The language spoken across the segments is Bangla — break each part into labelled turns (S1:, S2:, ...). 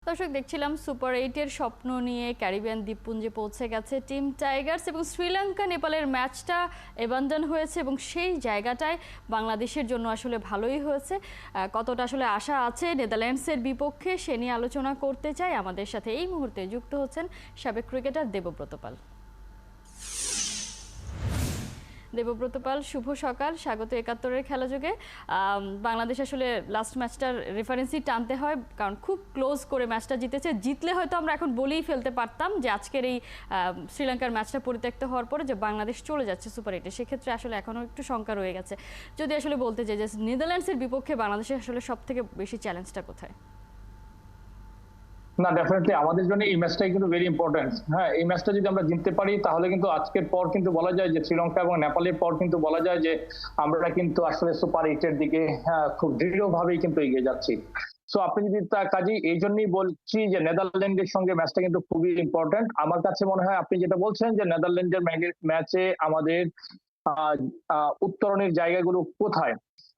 S1: দর্শক দেখছিলাম সুপার 8-এর স্বপ্ন নিয়ে ক্যারিবিয়ান দ্বীপপুঞ্জে পৌঁছে গেছে টিম টাইগার্স এবং শ্রীলঙ্কা নেপালের ম্যাচটা এবান্ডন হয়েছে এবং সেই জায়গাটায় বাংলাদেশের জন্য আসলে ভালোই হয়েছে। কতটা আসলে আশা আছে নেদারল্যান্ডসের বিপক্ষে সে নিয়ে আলোচনা করতে চাই। আমাদের সাথে এই মুহূর্তে যুক্ত হচ্ছেন সাবেক ক্রিকেটার দেবব্রত পাল। দেবব্রত পাল, শুভ সকাল, স্বাগত ৭১-এর খেলাযোগে। বাংলাদেশ আসলে লাস্ট ম্যাচটার রেফারেন্সই টানতে হয়, কারণ খুব ক্লোজ করে ম্যাচটা জিতেছে। জিতলে হয়তো আমরা এখন বলেই ফেলতে পারতাম যে আজকের এই শ্রীলঙ্কার ম্যাচটা পরিত্যক্ত হওয়ার পরে যে বাংলাদেশ চলে যাচ্ছে সুপার 8-এ, সেক্ষেত্রে আসলে এখনও একটু শঙ্কা রয়ে গেছে। যদি আসলে বলতে চাই যে নেদারল্যান্ডসের বিপক্ষে বাংলাদেশের আসলে সব থেকে বেশি চ্যালেঞ্জটা কোথায়?
S2: না, ডেফিনেটলি আমাদের জন্য এই ম্যাচটাই কিন্তু ভেরি ইম্পর্টেন্ট। হ্যাঁ, এই ম্যাচটা যদি আমরা জিততে পারি তাহলে কিন্তু আজকের পর কিন্তু বলা যায় যে শ্রীলঙ্কা এবং নেপালের পর কিন্তু বলা যায় যে আমরা কিন্তু আসলে সুপার 8-এর দিকে খুব দৃঢ়ভাবেই কিন্তু এগিয়ে যাচ্ছি। সো আপনি যদি কাজেই এই জন্যই বলছি যে নেদারল্যান্ডের সঙ্গে ম্যাচটা কিন্তু খুবই ইম্পর্টেন্ট। আমার কাছে মনে হয় আপনি যেটা বলছেন যে নেদারল্যান্ডের ম্যাচে আমাদের উত্তরণের জায়গাগুলো কোথায়,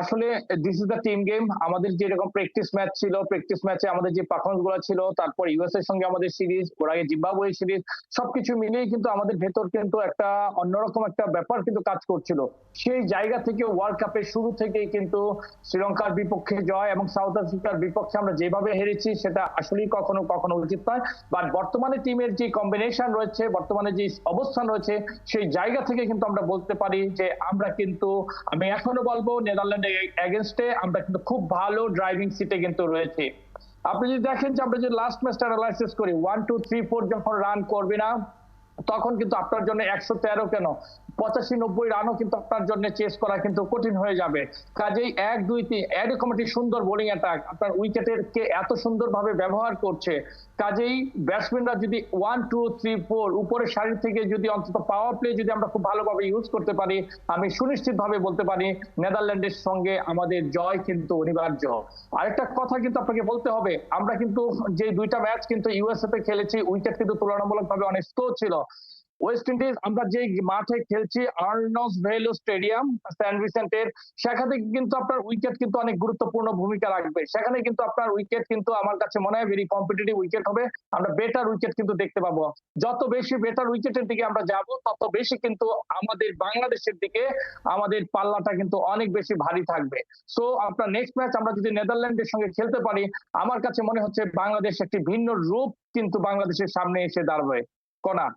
S2: আসলে this is the team game. আমাদের যেরকম প্র্যাকটিস ম্যাচ ছিল, প্র্যাকটিস ম্যাচে আমাদের যে পারফরমেন্স গুলো ছিল, তারপর ইউএস এর সঙ্গে আমাদের সিরিজ, ওর আগে জিম্বাবুয়ে সিরিজ, সবকিছু মিলিয়ে কিন্তু আমাদের ভেতর কিন্তু একটা অন্যরকম একটা ব্যাপার কিন্তু কাজ করছিল। সেই জায়গা থেকে ওয়ার্ল্ড কাপের শুরু থেকেই কিন্তু শ্রীলঙ্কার বিপক্ষে জয় এবং সাউথ আফ্রিকার বিপক্ষে আমরা যেভাবে হেরেছি সেটা আসলেই কখনো কখনো উচিত নয়। বাট বর্তমানে টিমের যে কম্বিনেশন রয়েছে, বর্তমানে যে অবস্থান রয়েছে, সেই জায়গা থেকে কিন্তু আমরা বলতে পারি যে আমরা কিন্তু, আমি এখনো বলবো নেদারল্যান্ড এগেনস্টে আমরা কিন্তু খুব ভালো ড্রাইভিং সিটে কিন্তু রয়েছে। আপনি যদি দেখেন যে আমরা যদি লাস্ট ম্যাচটা অ্যানালাইসিস করি, 1 2 3 4 যখন রান করবে না তখন কিন্তু আপনার জন্য 113 কেন 85-90 রানও কিন্তু আপনার জন্য চেস করা কিন্তু কঠিন হয়ে যাবে। কাজেই 1 2 3 এরকম একটি সুন্দর বোলিং অ্যাটাক আপনার উইকেটের কে এত সুন্দরভাবে ব্যবহার করছে। কাজেই ব্যাটসম্যানরা যদি 1 2 3 4 উপরের সারি থেকে যদি অন্তত পাওয়ার প্লে যদি আমরা খুব ভালোভাবে ইউজ করতে পারি, আমি সুনিশ্চিতভাবে বলতে পারি নেদারল্যান্ডের সঙ্গে আমাদের জয় কিন্তু অনিবার্য। আরেকটা কথা কিন্তু আপনাকে বলতে হবে, আমরা কিন্তু যে দুইটা ম্যাচ কিন্তু ইউএসএ তে খেলেছি, উইকেট কিন্তু তুলনামূলকভাবে অনেক স্লো ছিল। ওয়েস্ট ইন্ডিজ আমরা যে মাঠে খেলছি আর্নল্ড ভেলো স্টেডিয়াম সেন্ট ভিসেন্টের, সেখানে কিন্তু আপনার উইকেট কিন্তু অনেক গুরুত্বপূর্ণ ভূমিকা রাখবে। সেখানে কিন্তু আপনার উইকেট কিন্তু আমার কাছে মনে হয় ভেরি কম্পিটিটিভ উইকেট হবে। আমরা বেটার উইকেট কিন্তু দেখতে পাবো। যত বেশি বেটার উইকেটের দিকে আমরা যাব তত বেশি কিন্তু আমাদের বাংলাদেশের দিকে আমাদের পাল্লাটা কিন্তু অনেক বেশি ভারী থাকবে। সো আপনার নেক্সট ম্যাচ আমরা যদি নেদারল্যান্ডের সঙ্গে খেলতে পারি, আমার কাছে মনে হচ্ছে বাংলাদেশ একটি ভিন্ন রূপ কিন্তু বাংলাদেশের সামনে এসে দাঁড়াবে। কোনা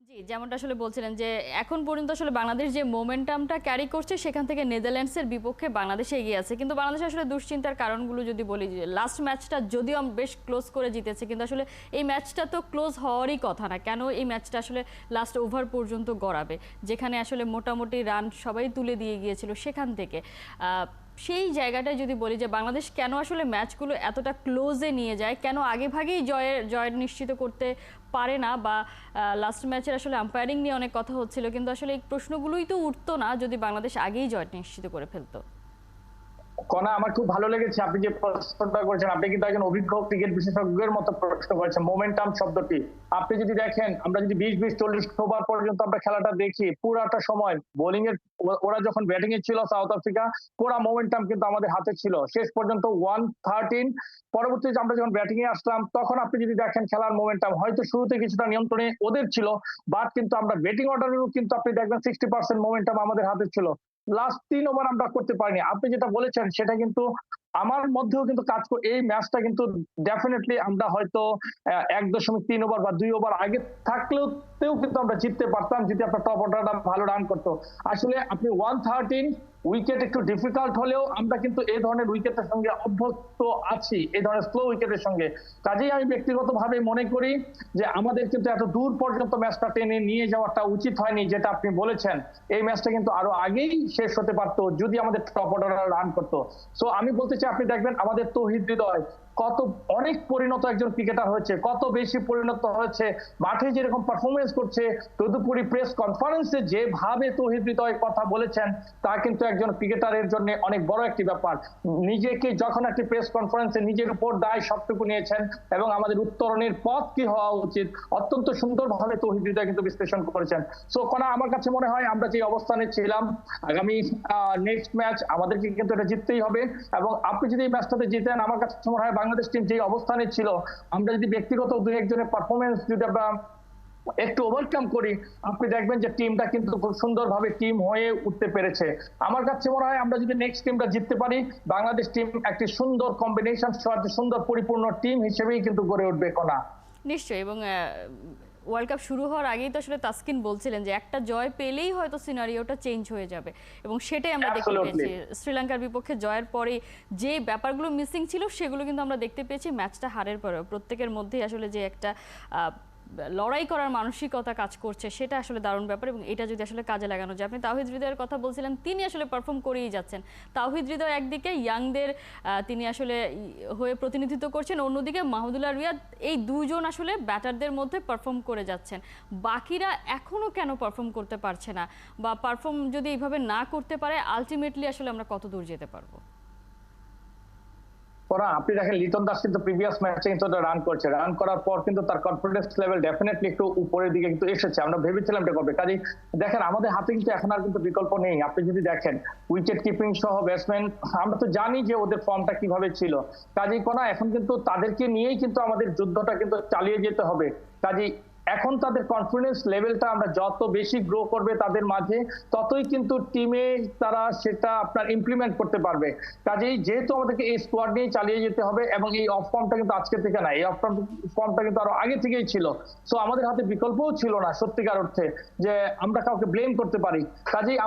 S1: জি, যেমনটা আসলে বলছিলেন যে এখন পর্যন্ত আসলে বাংলাদেশ যে মোমেন্টামটা ক্যারি করছে সেখান থেকে নেদারল্যান্ডসের বিপক্ষে বাংলাদেশ এগিয়ে আছে। কিন্তু বাংলাদেশ আসলে দুশ্চিন্তার কারণগুলো যদি বলি, যে লাস্ট ম্যাচটা যদিও বেশ ক্লোজ করে জিতেছে, কিন্তু আসলে এই ম্যাচটা তো ক্লোজ হওয়ারই কথা না। কেন এই ম্যাচটা আসলে লাস্ট ওভার পর্যন্ত গড়াবে, যেখানে আসলে মোটামুটি রান সবাই তুলে দিয়ে গিয়েছিল সেখান থেকে। সেই জায়গাটায় যদি বলি যে বাংলাদেশ কেন আসলে ম্যাচগুলো এতটা ক্লোজে নিয়ে যায়, কেন আগে ভাগেই জয়ের নিশ্চিত করতে পারে না, বা লাস্ট ম্যাচের আসলে আম্পায়ারিং নিয়ে অনেক কথা হচ্ছিল, কিন্তু আসলে এই প্রশ্নগুলোই তো উঠতো না যদি বাংলাদেশ আগেই জয় নিশ্চিত করে ফেলতো।
S2: কনা, আমার খুব ভালো লেগেছে আপনি যে প্রশ্নটা করেছেন। আপনি কিন্তু একজন অভিজ্ঞ ক্রিকেট বিশেষজ্ঞের মতো প্রশ্ন করেছেন। মোমেন্টাম শব্দটি আপনি যদি দেখেন, আমরা যদি 20-20-40 ওভার পর্যন্ত আমরা খেলাটা দেখি, পুরাটা সময় বোলিং এর ওরা যখন ব্যাটিং এ ছিল সাউথ আফ্রিকা, পুরা মোমেন্টাম কিন্তু আমাদের হাতে ছিল শেষ পর্যন্ত 113। পরবর্তীতে আমরা যখন ব্যাটিং এ আসলাম তখন আপনি যদি দেখেন খেলার মোমেন্টাম হয়তো শুরুতে কিছুটা নিয়ন্ত্রণে ওদের ছিল, বাট কিন্তু আমরা ব্যাটিং অর্ডারেও কিন্তু আপনি দেখবেন 60% মোমেন্টাম আমাদের হাতে ছিল। লাস্ট 3 ওভার আমরা করতে পারিনি। আপনি যেটা বলেছেন সেটা কিন্তু আমার মধ্যেও কিন্তু কাজ করে। এই ম্যাচটা কিন্তু ডেফিনেটলি আমরা হয়তো 1.3 ওভার বা 2 ওভার আগে থাকলেও কিন্তু আমরা জিততে পারতাম যদি আপনার টপ অর্ডারটা ভালো রান করতো। আসলে আপনি 113 উইকেট একটু ডিফিকাল্ট হলেও আমরা কিন্তু এই ধরনের উইকেটের সঙ্গে অভ্যস্ত আছি, এই ধরনের স্লো উইকেটের সঙ্গে। কাজেই আমি ব্যক্তিগতভাবে মনে করি যে আমাদের কিন্তু এত দূর পর্যন্ত ম্যাচটা টেনে নিয়ে যাওয়াটা উচিত হয়নি, যেটা আপনি বলেছেন। এই ম্যাচটা কিন্তু আরো আগেই শেষ হতে পারতো যদি আমাদের টপ অর্ডার রান করতো। সো আমি বলতে চাই, আপনি দেখবেন আমাদের তৌহিদ হৃদয় কত অনেক পরিণত একজন ক্রিকেটার হয়েছে, কত বেশি পরিণত হয়েছে, মাঠে যেরকম পারফরমেন্স করছে, তদুপরি প্রেস কনফারেন্সে যেভাবে তৌহিদ হৃদয় কথা বলেছেন তা কিন্তু একজন ক্রিকেটারের জন্য অনেক বড় একটি ব্যাপার। নিজেকে যখন একটি প্রেস কনফারেন্সে নিজের উপর দায় সবটুকু নিয়েছেন এবং আমাদের উত্তরণের পথ কি হওয়া উচিত অত্যন্ত সুন্দরভাবে তৌহিদ হৃদয় কিন্তু বিশ্লেষণ করেছেন। সো কোনা, আমার কাছে মনে হয় আমরা যে অবস্থানে ছিলাম, আগামী নেক্সট ম্যাচ আমাদেরকে কিন্তু এটা জিততেই হবে। এবং আপনি যদি এই ম্যাচটাতে জিতেন, আমার কাছে মনে হয় বাংলাদেশ টিম যে অবস্থানে ছিল, আমরা যদি ব্যক্তিগত দুই একজনের পারফরমেন্স যদি আমরা একটু ওভারকাম করি, আপনি দেখবেন যে টিমটা কিন্তু খুব সুন্দরভাবে টিম হয়ে উঠতে পেরেছে। আমার কাছে মনে হয় আমরা যদি নেক্সট টিমটা জিততে পারি, বাংলাদেশ টিম একটি সুন্দর কম্বিনেশন সহ সুন্দর পরিপূর্ণ টিম হিসেবেই কিন্তু গড়ে উঠবে কোনা।
S1: নিশ্চয়ই। এবং ওয়ার্ল্ড কাপ শুরু হওয়ার আগেই তো আসলে তাসকিন বলছিলেন যে একটা জয় পেলেই হয়তো সিনারিওটা চেঞ্জ হয়ে যাবে, এবং সেটাই আমরা দেখতে পেয়েছি। শ্রীলঙ্কার বিপক্ষে জয়ের পরে যে ব্যাপারগুলো মিসিং ছিল সেগুলো কিন্তু আমরা দেখতে পেয়েছি ম্যাচটা হারের পরেও। প্রত্যেকের মধ্যেই আসলে যে একটা লড়াই করার মানসিকতা কাজ করছে, সেটা আসলে দারুণ ব্যাপার, এবং এটা যদি আসলে কাজে লাগানো যায়। আপনি তাওহিদ হৃদয়ের কথা বলছিলেন, তিনি আসলে পারফর্ম করেই যাচ্ছেন। তাওহিদ হৃদয় একদিকে ইয়াংদের তিনি আসলে হয়ে প্রতিনিধিত্ব করছেন, অন্যদিকে মাহমুদুল্লাহ রিয়াদ, এই দুজন আসলে ব্যাটারদের মধ্যে পারফর্ম করে যাচ্ছেন। বাকিরা এখনও কেন পারফর্ম করতে পারছে না, বা পারফর্ম যদি এইভাবে না করতে পারে আলটিমেটলি আসলে আমরা কত দূর যেতে পারবো?
S2: আপনি দেখেন লিটন দাস কিন্তু প্রিভিয়াস ম্যাচে কিন্তু রান করছে, রান করার পর কিন্তু তার কনফিডেন্স লেভেল ডেফিনেটলি একটু উপরের দিকে কিন্তু এসেছে। আমরা ভেবেছিলাম এটা করবে। কাজে দেখেন আমাদের হাতে কিন্তু এখন আর কিন্তু বিকল্প নেই। আপনি যদি দেখেন উইকেট কিপিং সহ ব্যাটসম্যান, আমরা তো জানি যে ওদের ফর্মটা কিভাবে ছিল। কাজেই কোনা এখন কিন্তু তাদেরকে নিয়েই কিন্তু আমাদের যুদ্ধটা কিন্তু চালিয়ে যেতে হবে। কাজেই এখন তাদের কনফিডেন্স লেভেলটা আমরা যত বেশি গ্রো করবে তাদের মাঝে, ততই কিন্তু টিমে তারা সেটা আপনার ইমপ্লিমেন্ট করতে পারবে। কাজেই যেহেতু আমাদেরকে এই স্কোয়াড নিয়ে চালিয়ে যেতে হবে, এবং এই অফ ফর্মটা কিন্তু আজকে থেকে না, এই অফ ফর্মটা কিন্তু আরো আগে থেকেই ছিল। সো আমাদের হাতে বিকল্পও ছিল না সত্যিকার অর্থে যে আমরা কাউকে ব্লেম করতে পারি। কাজেই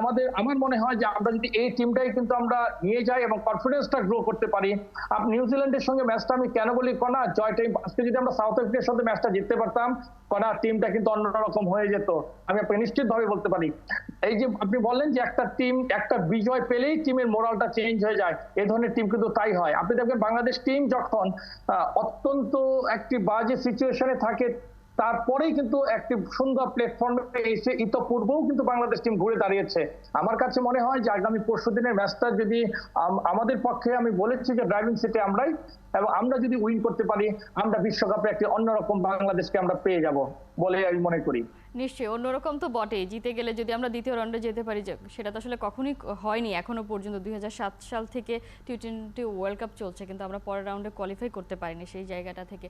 S2: আমার মনে হয় যে আমরা যদি এই টিমটাই কিন্তু আমরা নিয়ে যাই এবং কনফিডেন্সটা গ্রো করতে পারি। নিউজিল্যান্ডের সঙ্গে ম্যাচটা আমি কেন বলি কোনা, জয়টা আজকে যদি আমরা সাউথ আফ্রিকার সাথে ম্যাচটা জিততে পারতাম কোনা, টিমটা কিন্তু অন্যরকম হয়ে যেত। আমি আপনাকে নিশ্চিত ভাবে বলতে পারি। এই যে আপনি বললেন যে একটা টিম একটা বিজয় পেলেই টিমের মোরালটা চেঞ্জ হয়ে যায়, এই ধরনের টিম কিন্তু তাই হয়। আপনি দেখবেন বাংলাদেশ টিম যখন অত্যন্ত একটি বাজে সিচুয়েশনে থাকে, তারপরেই কিন্তু একটি সুন্দর প্ল্যাটফর্মে এসে ইতপূর্বেও কিন্তু বাংলাদেশ টিম ঘুরে দাঁড়িয়েছে। আমার কাছে মনে হয় যে আগামী পরশুদিনের ম্যাচটা যদি আমাদের পক্ষে, আমি বলেছি যে ড্রাইভিং সিটে আমরাই, এবং আমরা যদি উইন করতে পারি, আমরা বিশ্বকাপে একটি অন্যরকম বাংলাদেশকে আমরা পেয়ে যাব বলে আমি মনে করি।
S1: নিশ্চয়ই, অন্যরকম তো বটেই। জিতে গেলে যদি আমরা দ্বিতীয় রাউন্ডে যেতে পারি, সেটা তো আসলে কখনোই হয়নি এখনো পর্যন্ত। 2007 সাল থেকে টি20 ওয়ার্ল্ড কাপ চলছে, কিন্তু আমরা পরের রাউন্ডে কোয়ালিফাই করতে পারিনি সেই জায়গাটা থেকে।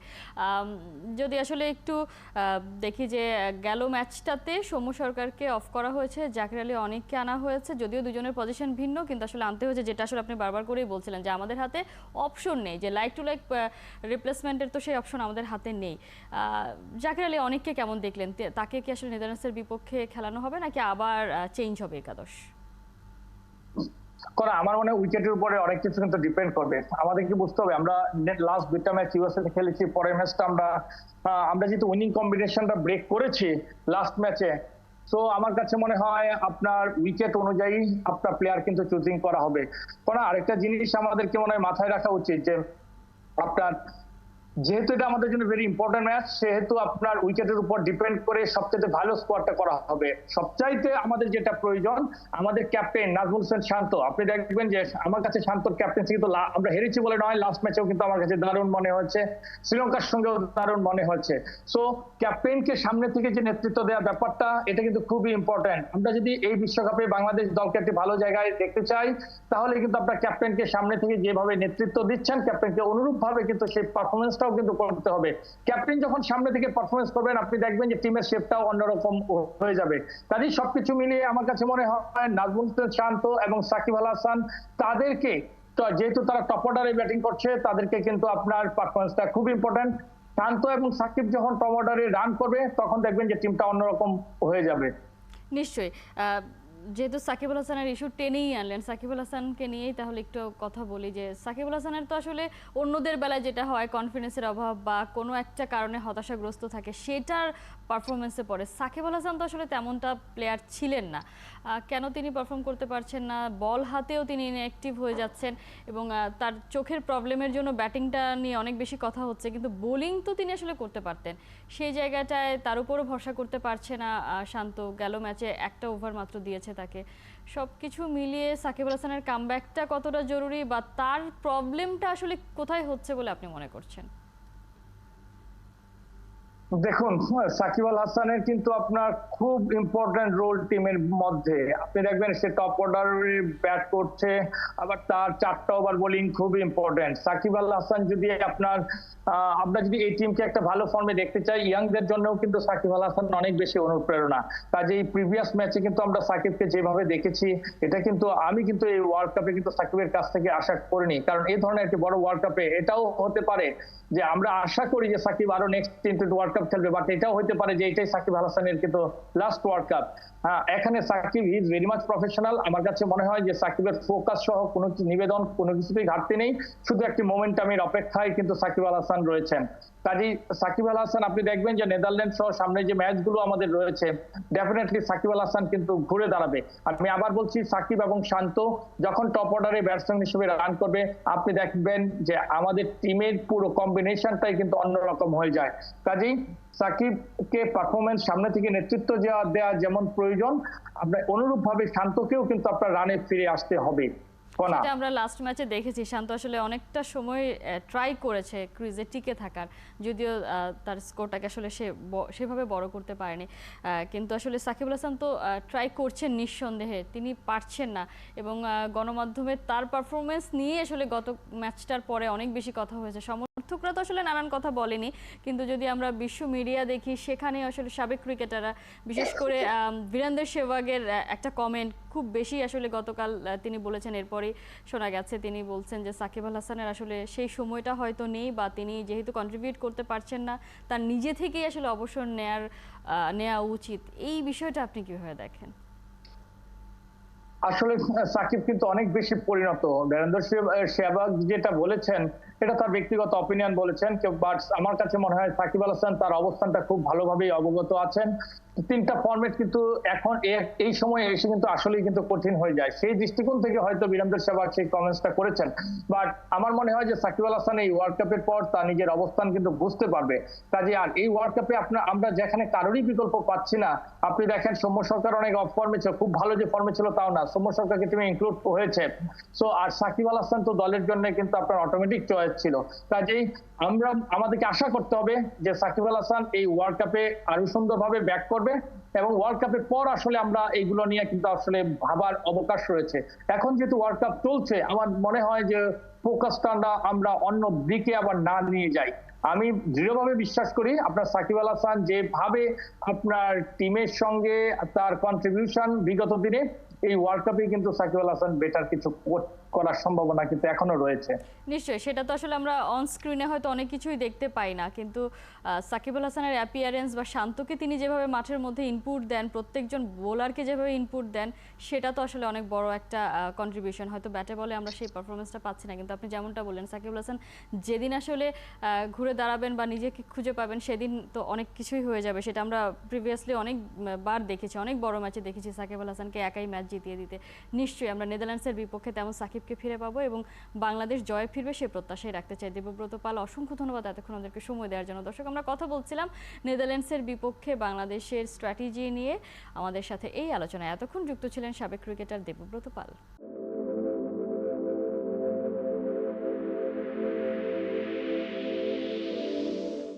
S1: যদি আসলে একটু দেখি যে গেল ম্যাচটাতে সৌম্য সরকারকে অফ করা হয়েছে, জাকির আলী অনেককে আনা হয়েছে, যদিও দুজনের পজিশন ভিন্ন, কিন্তু আসলে আনতে হয়েছে। যেটা আসলে আপনি বারবার করেই বলছিলেন যে আমাদের হাতে অপশন নেই, যে লাইক টু লাইক রিপ্লেসমেন্টের তো সেই অপশন আমাদের হাতে নেই। জাকির আলী অনেককে কেমন দেখলেন? তাকে কি আসলে নেদারল্যান্ডসের বিপক্ষে খেলানো হবে, নাকি আবার চেঞ্জ হবে একাদশ?
S2: আমার মনে হয় উইকেটের উপরে অনেক কিছু কিন্তু ডিপেন্ড করবে। আমাদেরকে বুঝতে হবে আমরা লাস্ট দুইটা ম্যাচ ইউএসএ তে খেলেছি, পরের ম্যাচটা আমরা যেহেতু উইনিং কম্বিনেশনটা ব্রেক করেছি লাস্ট ম্যাচে, তো আমার কাছে মনে হয় আপনার উইকেট অনুযায়ী আপনার প্লেয়ার কিন্তু চুজিং করা হবে। কারণ আরেকটা জিনিস আমাদেরকে মনে হয় মাথায় রাখা উচিত যে আপনার যেহেতু এটা আমাদের জন্য ভেরি ইম্পর্টেন্ট ম্যাচ, সেহেতু আপনার উইকেটের উপর ডিপেন্ড করে সবচেয়ে ভালো স্কোয়াডটা করা হবে। সবচাইতে আমাদের যেটা প্রয়োজন, আমাদের ক্যাপ্টেন নাজমুল হোসেন শান্ত। আপনি দেখবেন যে আমার কাছে শান্তর ক্যাপ্টেন্সি কিন্তু আমরা হেরেছি বলে নয়, লাস্ট ম্যাচেও কিন্তু আমার কাছে দারুণ মনে হচ্ছে, শ্রীলঙ্কার সঙ্গেও দারুণ মনে হচ্ছে। সো ক্যাপ্টেনকে সামনে থেকে যে নেতৃত্ব দেওয়ার ব্যাপারটা, এটা কিন্তু খুবই ইম্পর্টেন্ট। আমরা যদি এই বিশ্বকাপে বাংলাদেশ দলকে একটি ভালো জায়গায় দেখতে চাই, তাহলে কিন্তু আপনার ক্যাপ্টেনকে সামনে থেকে যেভাবে নেতৃত্ব দিচ্ছেন, ক্যাপ্টেনকে অনুরূপ ভাবে কিন্তু সেই পারফরমেন্স কিন্তু করতে হবে। ক্যাপ্টেন যখন সামনে থেকে পারফরমেন্স করবেন, আপনি দেখবেন যে টিমের শেপটাও অন্যরকম হয়ে যাবে। কাজেই সবকিছু মিলিয়ে আমার কাছে মনে হয় নাজমুল হোসেন শান্ত এবং সাকিব আল হাসান, তাদেরকে যেহেতু তারা টপ অর্ডারে ব্যাটিং করছে, তাদেরকে কিন্তু আপনার পারফরমেন্সটা খুব ইম্পর্টেন্ট। শান্ত এবং সাকিব যখন টপ অর্ডারে রান করবে, তখন দেখবেন যে টিমটা অন্যরকম হয়ে যাবে।
S1: নিশ্চয়ই। যেহেতু সাকিব আল হাসানের ইস্যু টেনেই আনলেন, সাকিব আল হাসানকে নিয়েই তাহলে একটু কথা বলি। যে সাকিব আল হাসানের তো আসলে অন্যদের বেলায় যেটা হয়, কনফিডেন্সের অভাব বা কোনো একটা কারণে হতাশাগ্রস্ত থাকে, সেটার পারফরমেন্সে পড়ে। সাকিব আল হাসান তো আসলে তেমনটা প্লেয়ার ছিলেন না। কেন তিনি পারফর্ম করতে পারছেন না? বল হাতেও তিনি ইনঅ্যাক্টিভ হয়ে যাচ্ছেন, এবং তার চোখের প্রবলেমের জন্য ব্যাটিংটা নিয়ে অনেক বেশি কথা হচ্ছে, কিন্তু বোলিং তো তিনি আসলে করতে পারতেন। সেই জায়গাটায় তার উপরও ভরসা করতে পারছে না শান্ত। গেল ম্যাচে একটা ওভার মাত্র দিয়েছে তাকে। সবকিছু মিলিয়ে সাকিব আল হাসানের কামব্যাকটা কতটা জরুরি, বা তার প্রবলেমটা আসলে কোথায় হচ্ছে বলে আপনি মনে করছেন?
S2: দেখুন, সাকিব আল হাসানের কিন্তু আপনার খুব ইম্পর্টেন্ট রোল টিমের মধ্যে। আপনি দেখবেন সে টপ অর্ডারে ব্যাট করছে, আবার তার 4টা ওভার বোলিং খুব ইম্পর্টেন্ট। সাকিব আল হাসান যদি আমরা যদি এই টিমকে একটা ভালো ফর্মে দেখতে চাই, ইয়াংদের জন্যও কিন্তু সাকিব আল হাসান অনেক বেশি অনুপ্রেরণা। কাজেই প্রিভিয়াস ম্যাচে কিন্তু আমরা সাকিবকে যেভাবে দেখেছি, এটা কিন্তু আমি কিন্তু এই ওয়ার্ল্ড কাপে কিন্তু সাকিবের কাছ থেকে আশা করিনি। কারণ এই ধরনের একটি বড় ওয়ার্ল্ড কাপে এটাও হতে পারে যে আমরা আশা করি যে সাকিব আরো নেক্সট টি-20 ওয়ার্ল্ড কাপ খেলবে, বাট এটাও হতে পারে যে এটাই সাকিব আল হাসানের কিন্তু লাস্ট ওয়ার্ল্ড কাপ। হ্যাঁ, এখানে Shakib is very much professional. আমার কাছে মনে হয় যে সাকিবের ফোকাস সহ কোনো নিবেদন কোনো কিছুতেই ঘাটতি নেই, শুধু একটি মোমেন্টামের অপেক্ষায় কিন্তু সাকিব আল হাসান রয়েছেন। কাজেই সাকিব আল হাসান আপনি দেখবেন যে নেদারল্যান্ড সহ সামনে যে ম্যাচগুলো আমাদের রয়েছে, ডেফিনেটলি সাকিব আল হাসান কিন্তু ঘুরে দাঁড়াবে। আমি আবার বলছি, সাকিব এবং শান্ত যখন টপ অর্ডারে ব্যাটসম্যান হিসেবে রান করবে, আপনি দেখবেন যে আমাদের টিমের পুরো কম্বিনেশনটাই কিন্তু অন্যরকম হয়ে যায়। কাজেই সাকিবকে পারফরমেন্স সামনে থেকে নেতৃত্ব দেওয়া যেমন প্রয়োজন, আপনার অনুরূপ ভাবে শান্তকেও কিন্তু আপনার রানে ফিরে আসতে হবে।
S1: সেটা আমরা লাস্ট ম্যাচে দেখেছি, শান্ত আসলে অনেকটা সময় ট্রাই করেছে ক্রিজে টিকে থাকার, যদিও তার স্কোরটাকে আসলে সেভাবে বড় করতে পারেনি। কিন্তু আসলে সাকিব আল হাসান তো ট্রাই করছেন নিঃসন্দেহে, তিনি পারছেন না। এবং গণমাধ্যমে তার পারফরমেন্স নিয়ে আসলে গত ম্যাচটার পরে অনেক বেশি কথা হয়েছে। সমর্থকরা তো আসলে নানান কথা বলেনি, কিন্তু যদি আমরা বিশ্ব মিডিয়া দেখি, সেখানে আসলে সাবেক ক্রিকেটাররা, বিশেষ করে বীরেন্দ্র সেহবাগের একটা কমেন্ট খুব বেশি আসলে গতকাল তিনি বলেছেন। এরপরে শোনা গেছে তিনি বলছেন যে সাকিব আল হাসানের আসলে সেই সময়টা হয়তো নেই, বা তিনি যেহেতু কন্ট্রিবিউট করতে পারছেন না, তার নিজে থেকেই আসলে অবসর নেওয়া উচিত। এই বিষয়টা আপনি কিভাবে দেখেন?
S2: আসলে সাকিব কিন্তু অনেক বেশি পরিণত। বীরেন্দ্র সেহবাগ যেটা বলেছেন, এটা তার ব্যক্তিগত অপিনিয়ন বলেছেন, বাট আমার কাছে মনে হয় সাকিব আল হাসান তার অবস্থানটা খুব ভালোভাবেই অবগত আছেন। 3টা ফরম্যাট কিন্তু এখন এই সময়ে এসে কিন্তু আসলেই কিন্তু কঠিন হয়ে যায়। সেই দৃষ্টিকোণ থেকে হয়তো বীরেন্দ্র সেহবাগ সেই কমেন্টসটা করেছেন। বাট আমার মনে হয় যে সাকিব আল হাসান এই ওয়ার্ল্ড কাপের পর তার নিজের অবস্থান কিন্তু বুঝতে পারবে। কাজে আর এই ওয়ার্ল্ড কাপে আমরা যেখানে কারোরই বিকল্প পাচ্ছি না, আপনি দেখেন সৌম্য সরকার অনেক অফ ফর্মে ছিল, খুব ভালো যে ফর্মে ছিল তাও না, সৌম্য সরকারকে টিমে ইনক্লুড হয়েছে। সো আর সাকিব আল হাসান তো দলের জন্য কিন্তু আপনার অটোমেটিক চয়েস ছিল। কাজেই আমাদেরকে আশা করতে হবে যে সাকিব আল হাসান এই ওয়ার্ল্ড কাপে আরো সুন্দরভাবে ব্যাক করবে, এবং ওয়ার্ল্ড কাপের পর আসলে আমরা এইগুলো নিয়ে কিন্তু আসলে ভাবার অবকাশ রয়েছে। এখন যেহেতু ওয়ার্ল্ড কাপ চলছে, আমার মনে হয় যে ফোকাসটা আমরা অন্য দিকে আবার না নিয়ে যাই। আমি দৃঢ়ভাবে বিশ্বাস করি আপনার সাকিব আল হাসান যেভাবে আপনার টিমের সঙ্গে তার কন্ট্রিবিউশন বিগত দিনে, এই ওয়ার্ল্ড কাপে কিন্তু সাকিব আল হাসান বেটার কিছু করার সম্ভাবনা কিন্তু এখনো রয়েছে।
S1: নিশ্চয়ই, সেটা তো আসলে আমরা অন স্ক্রিনে হয়তো অনেক কিছুই দেখতে পাই না, কিন্তু সাকিব আল হাসানের অ্যাপিয়ারেন্স বা শান্তকে তিনি যেভাবে মাঠের মধ্যে ইনপুট দেন, প্রত্যেকজন বোলারকে যেভাবে ইনপুট দেন, সেটা তো আসলে অনেক বড় একটা কন্ট্রিবিউশন। হয়তো ব্যাটে বলে আমরা সেই পারফরমেন্সটা পাচ্ছি না, কিন্তু আপনি যেমনটা বললেন সাকিব আল হাসান যেদিন আসলে ঘুরে দাঁড়াবেন বা নিজেকে খুঁজে পাবেন, সেদিন তো অনেক কিছুই হয়ে যাবে। সেটা আমরা প্রিভিয়াসলি অনেকবার দেখেছি, অনেক বড় ম্যাচে দেখেছি সাকিব আল হাসানকে একাই ম্যাচ জিতিয়ে দিতে। নিশ্চয়ই আমরা নেদারল্যান্ডসের বিপক্ষে তেমন সাকিবকে ফিরে পাবো এবং বাংলাদেশ জয় ফিরবে সে প্রত্যাশাই রাখতে চাই। দেবব্রত পাল, অসংখ্য ধন্যবাদ এতক্ষণ আমাদেরকে সময় দেওয়ার জন্য। দর্শক, আমরা কথা বলছিলাম নেদারল্যান্ডসের বিপক্ষে বাংলাদেশের স্ট্র্যাটেজি নিয়ে। আমাদের সাথে এই আলোচনায় এতক্ষণ যুক্ত ছিলেন সাবেক ক্রিকেটার দেবব্রত পাল।